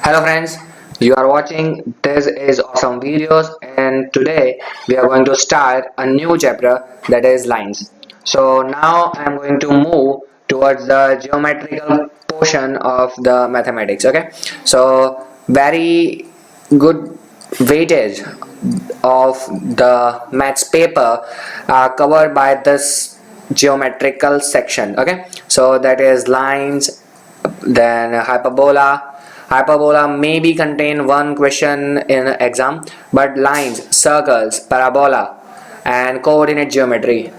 Hello friends, you are watching This is Awesome Videos, and today we are going to start a new chapter, that is lines. So now I am going to move towards the geometrical portion of the mathematics. Okay, so very good weightage of the maths paper are covered by this geometrical section. Okay, so that is lines, then hyperbola maybe contain one question in exam, but lines, circles, parabola and coordinate geometry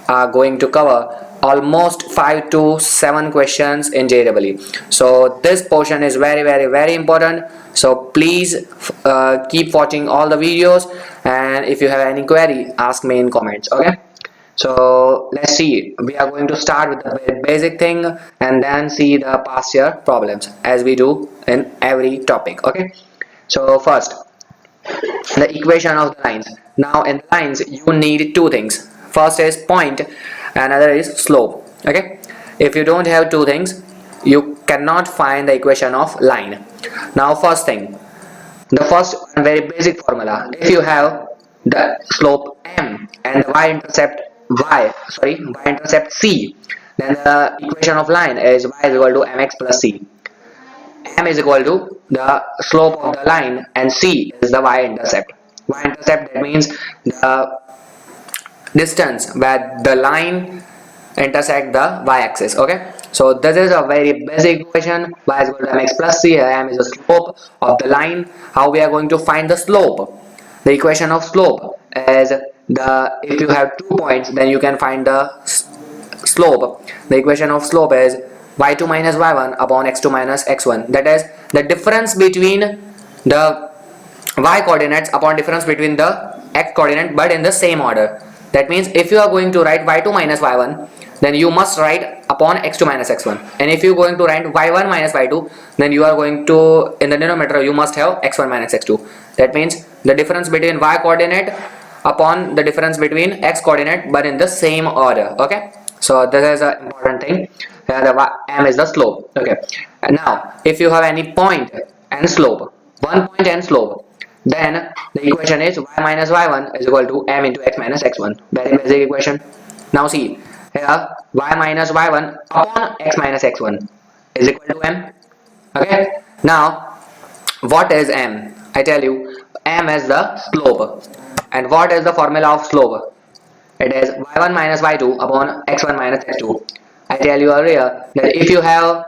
are going to cover almost 5 to 7 questions in JEE. So this portion is very important, so please keep watching all the videos, and if you have any query, ask me in comments. Okay, so let's see, we are going to start with the basic thing and then see the past year problems as we do in every topic. Okay, so first, the equation of the lines. Now in lines you need two things. First is point, another is slope. Okay, if you don't have two things, you cannot find the equation of line. Now first thing, the first and very basic formula, if you have the slope m and the y intercept c, then the equation of line is y is equal to mx plus c. M is equal to the slope of the line and c is the y-intercept. Y-intercept, that means the distance where the line intersect the y-axis. Okay, so this is a very basic equation. Y is equal to mx plus c. M is the slope of the line. How we are going to find the slope? The equation of slope is the, if you have 2 points, then you can find the slope. The equation of slope is y2 minus y1 upon x2 minus x1. That is the difference between the y coordinates upon difference between the x coordinate, but in the same order. That means if you are going to write y2 minus y1, then you must write upon x2 minus x1, and if you are going to write y1 minus y2, then you are going to, in the denominator you must have x1 minus x2. That means the difference between y coordinate upon the difference between x coordinate, but in the same order. Okay, so this is an important thing. Here the m is the slope. Okay, and now if you have any point and slope, one point and slope, then the equation is y minus y1 is equal to m into x minus x1. Very basic equation. Now see, here y minus y1 upon x minus x1 is equal to m. Okay, now what is m? I tell you, m is the slope. And what is the formula of slope? It is y1 minus y2 upon x1 minus x2. I tell you earlier that if you write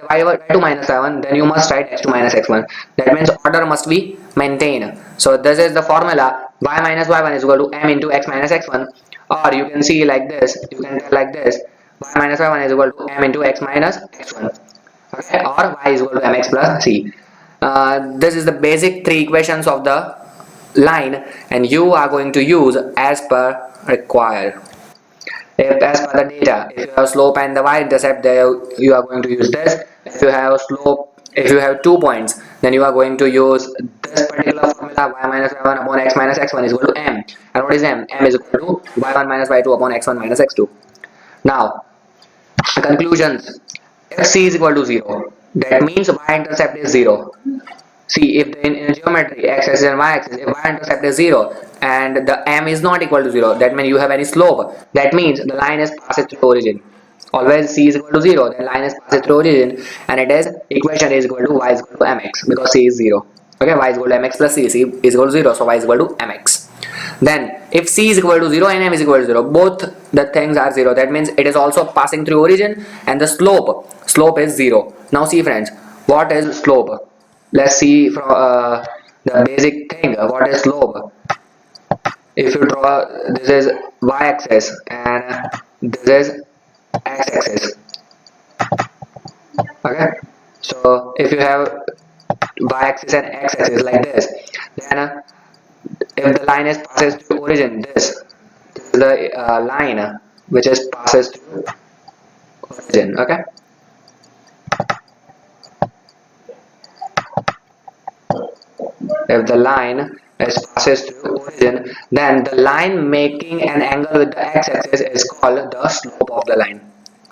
y2 minus y1, then you must write x2 minus x1. That means order must be maintained. So this is the formula, y minus y1 is equal to m into x minus x1, or you can see like this, you can tell like this, y minus y1 is equal to m into x minus x1. Okay, or y is equal to mx plus c. This is the basic three equations of the line, and you are going to use as per required. If as per the data, if you have slope and the y-intercept, there you are going to use this. If you have slope, if you have 2 points, then you are going to use this particular formula, y minus y1 upon x minus x1 is equal to m. And what is m? M is equal to y1 minus y2 upon x1 minus x2. Now conclusions. If c is equal to 0, that means y-intercept is 0. See, if in geometry x-axis and y-axis, if y-intercept is 0 and the m is not equal to 0, that means you have any slope. That means the line is passed through origin. Always c is equal to 0, then line is passed through origin, and it is equation is equal to y is equal to mx, because c is 0. Okay, y is equal to mx plus c is equal to 0, so y is equal to mx. Then if c is equal to 0 and m is equal to 0, both the things are 0, that means it is also passing through origin, and the slope is 0. Now see friends, what is slope? Let's see from the basic thing, what is slope. If you draw, this is y-axis and this is x-axis. Okay, so if you have y-axis and x-axis like this, then if the line is passes through origin, this is the line which is passes through origin. Okay, if the line is passes through origin, then the line making an angle with the x-axis is called the slope of the line.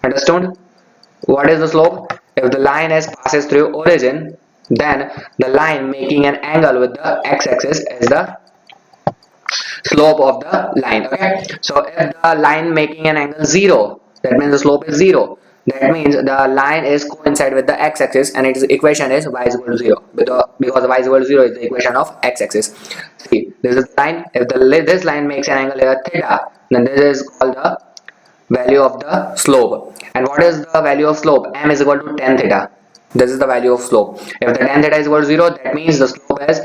Understood? What is the slope? if the line is passes through origin, then the line making an angle with the x-axis is the slope of the line. Okay, so if the line making an angle 0, that means the slope is 0. That means the line is coincide with the x-axis, and its equation is y is equal to 0, because y is equal to 0 is the equation of x-axis. See, this is the line. If this line makes an angle here theta, then this is called the value of the slope. And what is the value of slope? M is equal to tan theta. This is the value of slope. If the tan theta is equal to 0, that means the slope is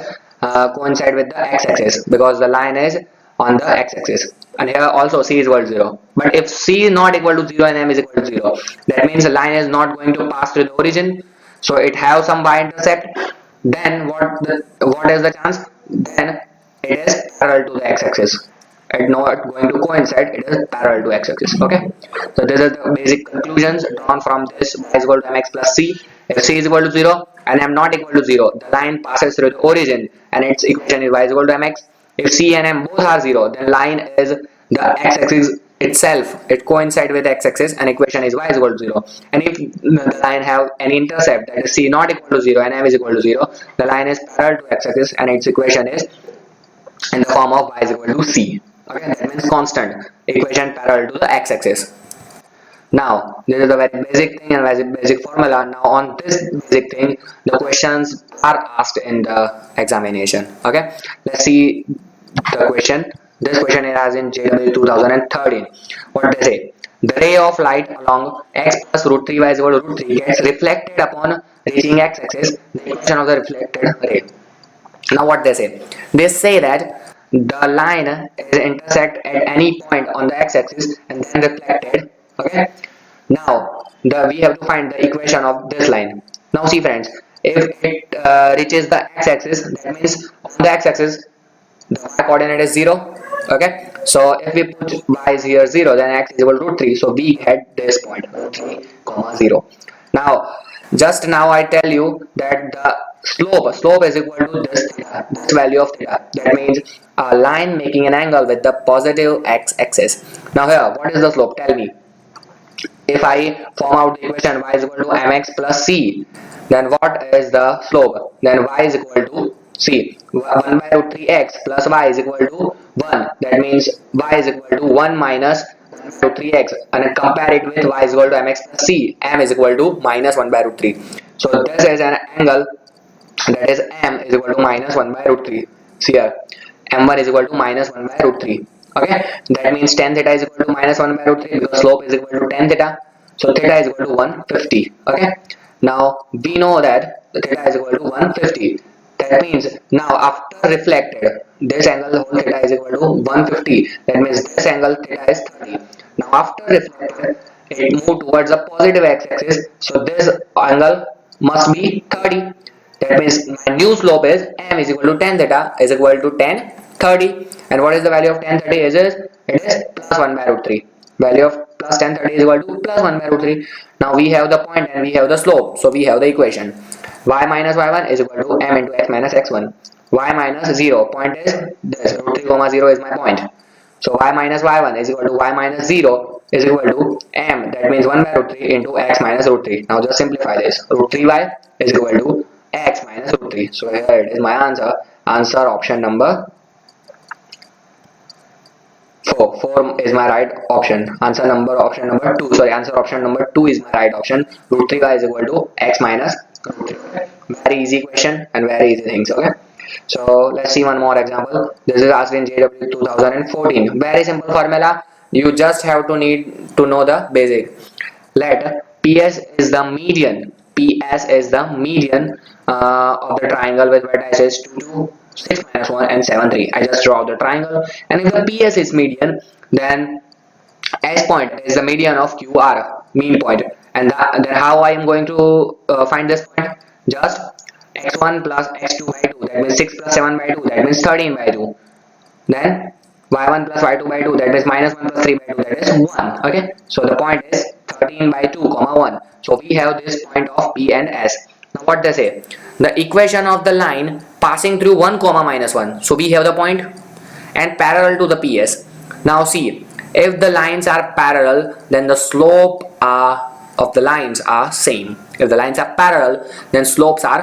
coincide with the x-axis, because the line is on the x-axis. And here also c is equal to 0. But if c is not equal to 0 and m is equal to 0, that means the line is not going to pass through the origin, so it have some y-intercept. Then what is the chance? Then it is parallel to the x-axis. It's not going to coincide, it is parallel to x-axis. Okay, so this is the basic conclusions drawn from this. Y is equal to mx plus c. If c is equal to 0 and m not equal to 0, the line passes through the origin and its equation is y is equal to mx. If c and m both are 0, then line is the x-axis itself, it coincides with x-axis, and equation is y is equal to 0. And if the line have any intercept, that is c not equal to 0 and m is equal to 0, the line is parallel to x-axis and its equation is in the form of y is equal to c. Okay, that means constant equation parallel to the x-axis. Now this is a very basic thing and very basic formula. Now on this basic thing, the questions are asked in the examination. Okay, let's see the question. This question is as in JEE 2013. What they say? The ray of light along x plus root 3 y is equal to root 3 gets reflected upon reaching x-axis. The equation of the reflected ray. Now what they say? They say that the line is intersect at any point on the x-axis and then reflected. Okay, now we have to find the equation of this line. Now see friends, if it reaches the x-axis, that means on the x-axis the y coordinate is 0. Okay, so if we put y is here 0, then x is equal to root 3, so we get this point, root 3 comma 0. Now just now I tell you that the slope is equal to this theta, this value of theta. That means a line making an angle with the positive x-axis. Now here, what is the slope? Tell me. If I form out the equation y is equal to mx plus c, then what is the slope? Then y is equal to c, 1 by root 3x plus y is equal to 1. That means y is equal to 1 minus 1 by root 3x, and compare it with y is equal to mx plus c. M is equal to minus 1 by root 3. So this is an angle, that is m is equal to minus 1 by root 3. See here, m1 is equal to minus 1 by root 3. Okay, that means tan theta is equal to minus 1 by root 3, because slope is equal to tan theta. So theta is equal to 150. Okay, now we know that the theta is equal to 150. That means now after reflected, this angle whole theta is equal to 150. That means this angle theta is 30. Now after reflected, it moved towards the positive x-axis, so this angle must be 30. That means my new slope is m is equal to tan theta is equal to tan 30. And what is the value of tan 30? It is plus 1 by root 3. Value of plus tan 30 is equal to plus 1 by root 3. Now we have the point and we have the slope, so we have the equation. Y minus y1 is equal to m into x minus x1. Y minus 0, point is this, root 3 comma 0 is my point. So y minus y1 is equal to y minus 0 is equal to m, that means 1 by root 3 into x minus root 3. Now just simplify this. Root 3y is equal to x minus root 3. So here it is my answer. Answer option number 4. 4 is my right option. Answer option number 2. Sorry, answer option number 2 is my right option. Root 3y is equal to x minus root 3. Very easy question and very easy things. Okay. So let's see one more example. This is asked in JEE 2014. Very simple formula. You just have to need to know the basic. Let PS is the median. PS is the median of the triangle with vertices 2, 2, 6 minus 1 and 7, 3. I just draw the triangle, and if the PS is median, then S point is the median of QR, mean point. And then how I am going to find this point? Just x1 plus x2 by 2, that means 6 plus 7 by 2, that means 13 by 2. Then y1 plus y2 by 2, that is minus 1 plus 3 by 2, that is 1. Okay, so the point is 13 by 2 comma 1. So we have this point of P and S. Now what they say? The equation of the line passing through 1 comma minus 1. So we have the point and parallel to the PS. Now see, if the lines are parallel, then the slope of the lines are same. If the lines are parallel, then slopes are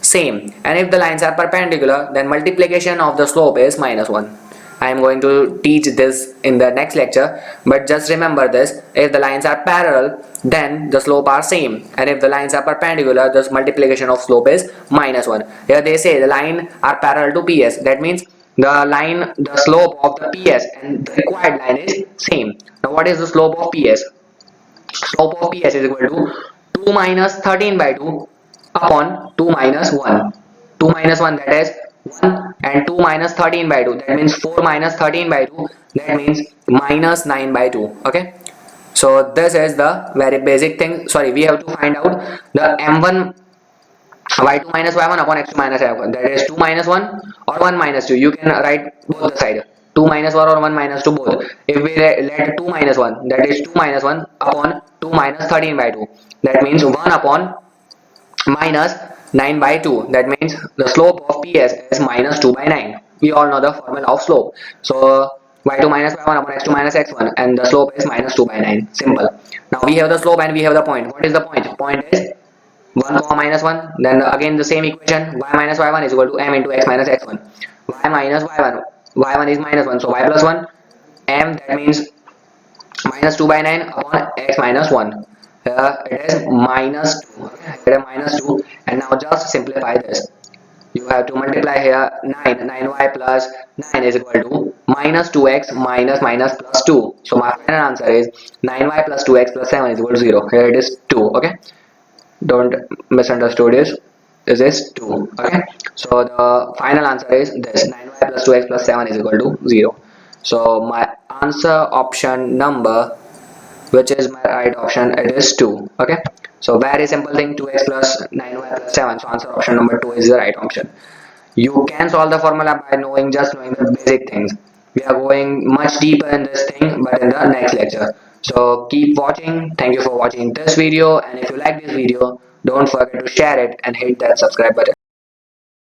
same, and if the lines are perpendicular, then multiplication of the slope is -1. I am going to teach this in the next lecture, but just remember this: if the lines are parallel, then the slope are same, and if the lines are perpendicular, the multiplication of slope is -1. Here they say the line are parallel to PS. That means the slope of the PS and the required line is same. Now what is the slope of PS? Slope of PS is equal to 2 minus 13 by 2 upon 2 minus 1. 2 minus 1, that is 1, and 2 minus 13 by 2, that means 4 minus 13 by 2, that means minus 9 by 2. Okay, so this is the very basic thing. Sorry, we have to find out the m1 y2 minus y1 upon x2 minus y1, that is 2 minus 1 or 1 minus 2. You can write both the side, 2 minus 1 or 1 minus 2, both. If we let 2 minus 1, that is 2 minus 1 upon 2 minus 13 by 2, that means 1 upon minus 9 by 2, that means the slope of PS is minus 2 by 9. We all know the formula of slope. So y2 minus y1 upon x2 minus x1, and the slope is minus 2 by 9. Simple. Now we have the slope and we have the point. What is the point? Point is 1 comma minus 1. Then again the same equation, y minus y1 is equal to m into x minus x1. Y minus y1, y1 is minus 1, so y plus 1, m, that means minus 2 by 9 upon x minus 1. Here it is minus 2. It is minus 2, and now just simplify this. You have to multiply here 9y plus 9 is equal to minus 2x minus minus plus 2. So my final answer is 9y plus 2x plus 7 is equal to 0. Here it is 2. Okay, don't misunderstood this is 2. Okay, so the final answer is this: 9y plus 2x plus 7 is equal to 0. So my answer option number, which is my right option, it is 2. Okay, so very simple thing, 2x plus 9y plus 7. So answer option number 2 is the right option. You can solve the formula by just knowing the basic things. We are going much deeper in this thing, but in the next lecture. So keep watching. Thank you for watching this video, and if you like this video, don't forget to share it and hit that subscribe button.